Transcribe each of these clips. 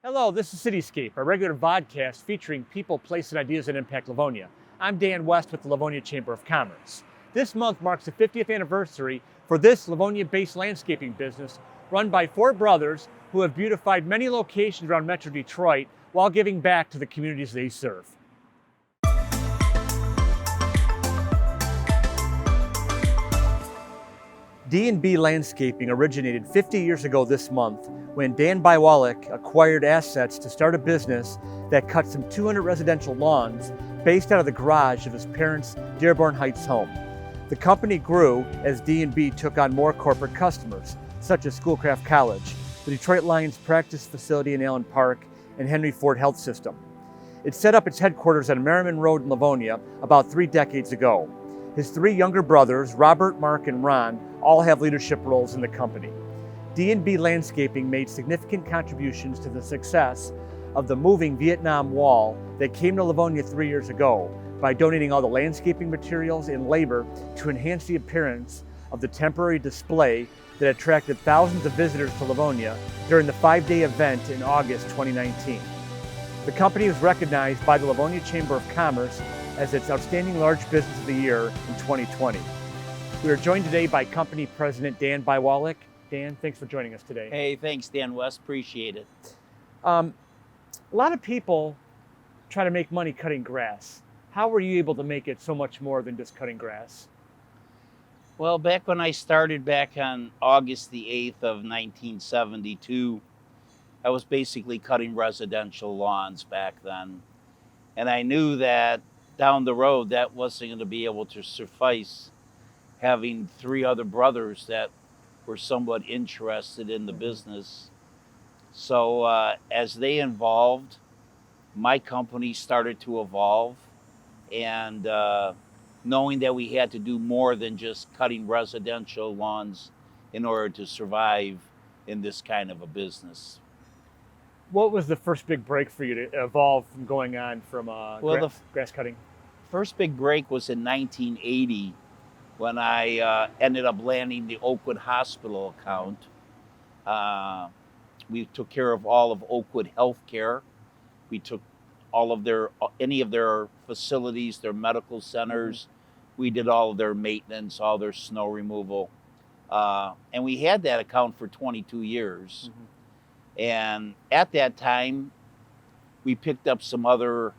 Hello, this is CityScape, a regular vodcast featuring people, place, and ideas that impact Livonia. I'm Dan West with the Livonia Chamber of Commerce. This month marks the 50th anniversary for this Livonia-based landscaping business run by four brothers who have beautified many locations around Metro Detroit while giving back to the communities they serve. D&B Landscaping originated 50 years ago this month when Dan Bywalec acquired assets to start a business that cut some 200 residential lawns based out of the garage of his parents' Dearborn Heights home. The company grew as D&B took on more corporate customers, such as Schoolcraft College, the Detroit Lions practice facility in Allen Park, and Henry Ford Health System. It set up its headquarters on Merriman Road in Livonia about 3 decades ago. His three younger brothers, Robert, Mark, and Ron, all have leadership roles in the company. D&B Landscaping made significant contributions to the success of the moving Vietnam Wall that came to Livonia 3 years ago by donating all the landscaping materials and labor to enhance the appearance of the temporary display that attracted thousands of visitors to Livonia during the 5-day event in August 2019. The company was recognized by the Livonia Chamber of Commerce as its Outstanding Large Business of the Year in 2020. We are joined today by company president Dan Bywalec. Dan, thanks for joining us today. Hey, thanks, Dan West. Appreciate it. A lot of people try to make money cutting grass. How were you able to make it so much more than just cutting grass? Well, back when I started back on August the 8th of 1972, I was basically cutting residential lawns back then. And I knew that down the road, that wasn't going to be able to suffice having three other brothers that were somewhat interested in the business. So as they evolved, my company started to evolve, and knowing that we had to do more than just cutting residential lawns in order to survive in this kind of a business. What was the first big break for you to evolve from going on from grass cutting? First big break was in 1980 when I ended up landing the Oakwood Hospital account. We took care of all of Oakwood Healthcare. We took all of any of their facilities, their medical centers. We did all of their maintenance, all their snow removal. And we had that account for 22 years. And at that time, we picked up some other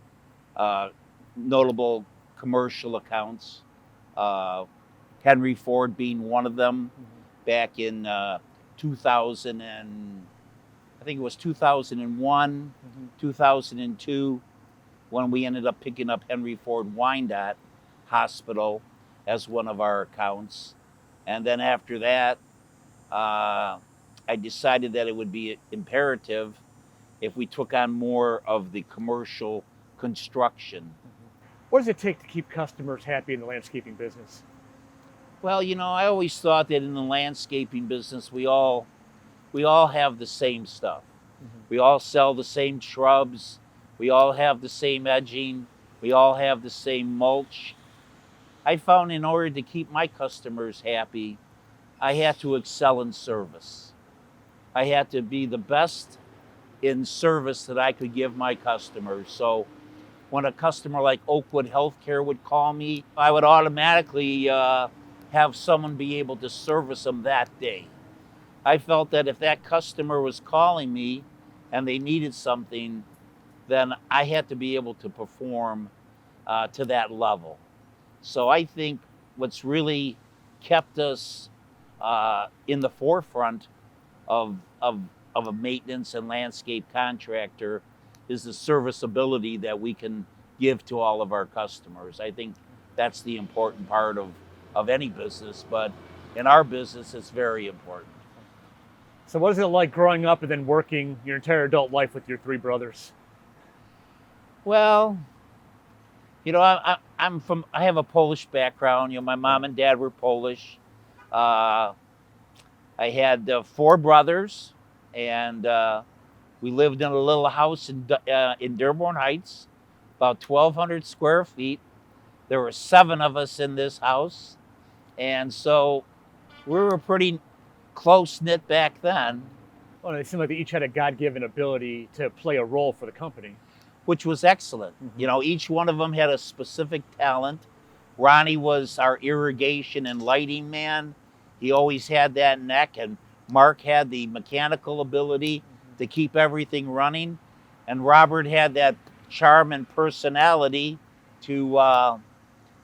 notable commercial accounts, Henry Ford being one of them, back in 2000 and I think it was 2001, 2002, when we ended up picking up Henry Ford Wyandotte Hospital as one of our accounts. And then after that, I decided that it would be imperative if we took on more of the commercial construction. What does it take to keep customers happy in the landscaping business? Well, I always thought that in the landscaping business, we all have the same stuff. We all sell the same shrubs. We all have the same edging. We all have the same mulch. I found in order to keep my customers happy, I had to excel in service. I had to be the best in service that I could give my customers. So when a customer like Oakwood Healthcare would call me, I would automatically have someone be able to service them that day. I felt that if that customer was calling me and they needed something, then I had to be able to perform to that level. So I think what's really kept us in the forefront of a maintenance and landscape contractor is the serviceability that we can give to all of our customers. I think that's the important part of any business, but in our business, it's very important. So what is it like growing up and then working your entire adult life with your three brothers? Well, I have a Polish background. My mom and dad were Polish. I had 4 brothers, and we lived in a little house in Dearborn Heights, about 1,200 square feet. There were 7 of us in this house, and so we were pretty close-knit back then. Well, it seemed like they each had a God-given ability to play a role for the company. which was excellent. Mhm. You know, each one of them had a specific talent. Ronnie was our irrigation and lighting man. He always had that neck, and Mark had the mechanical ability to keep everything running, and Robert had that charm and personality to,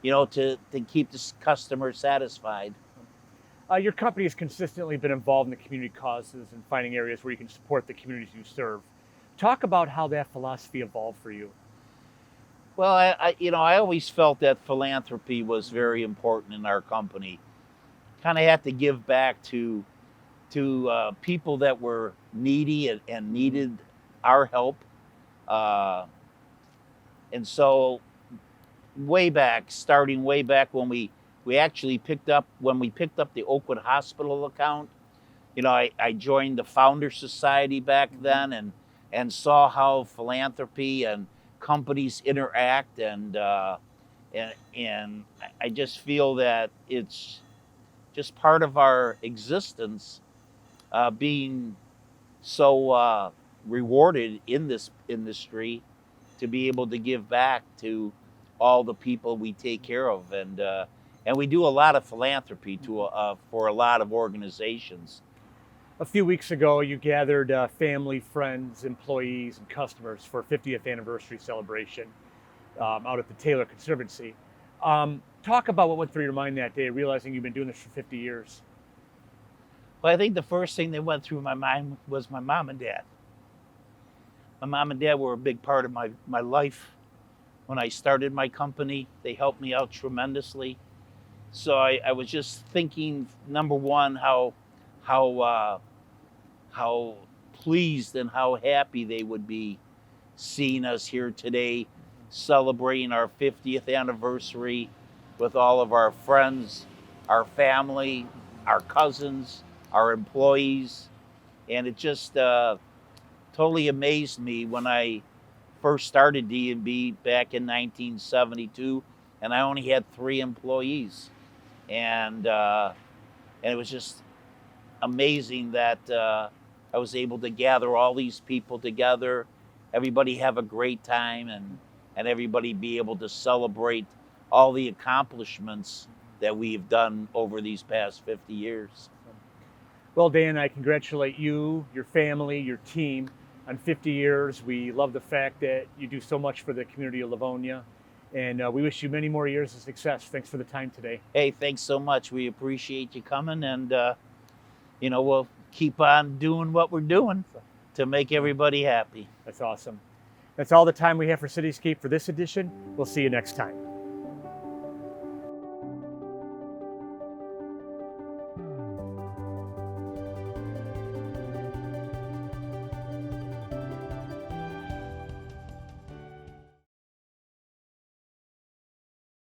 to keep the customer satisfied. Your company has consistently been involved in the community causes and finding areas where you can support the communities you serve. Talk about how that philosophy evolved for you. Well, I always felt that philanthropy was very important in our company. Kind of had to give back to people that were needy and needed our help. Uh, and so, starting way back when we actually picked up the Oakwood Hospital account. You know, I joined the Founder Society back then, and saw how philanthropy and companies interact, and I just feel that it's just part of our existence, being so rewarded in this industry to be able to give back to all the people we take care of, and we do a lot of philanthropy for a lot of organizations. A few weeks ago, you gathered family, friends, employees, and customers for a 50th anniversary celebration out at the Taylor Conservancy. Talk about what went through your mind that day, realizing you've been doing this for 50 years. Well, I think the first thing that went through my mind was my mom and dad. My mom and dad were a big part of my life when I started my company. They helped me out tremendously. So I was just thinking, number one, how pleased and how happy they would be seeing us here today, celebrating our 50th anniversary with all of our friends, our family, our cousins, our employees. And it just totally amazed me when I first started D&B back in 1972, and I only had 3 employees. And it was just amazing that I was able to gather all these people together, everybody have a great time, and everybody be able to celebrate all the accomplishments that we've done over these past 50 years. Well, Dan, I congratulate you, your family, your team on 50 years. We love the fact that you do so much for the community of Livonia, and we wish you many more years of success. Thanks for the time today. Hey, thanks so much. We appreciate you coming, and we'll keep on doing what we're doing to make everybody happy. That's awesome. That's all the time we have for CityScape for this edition. We'll see you next time.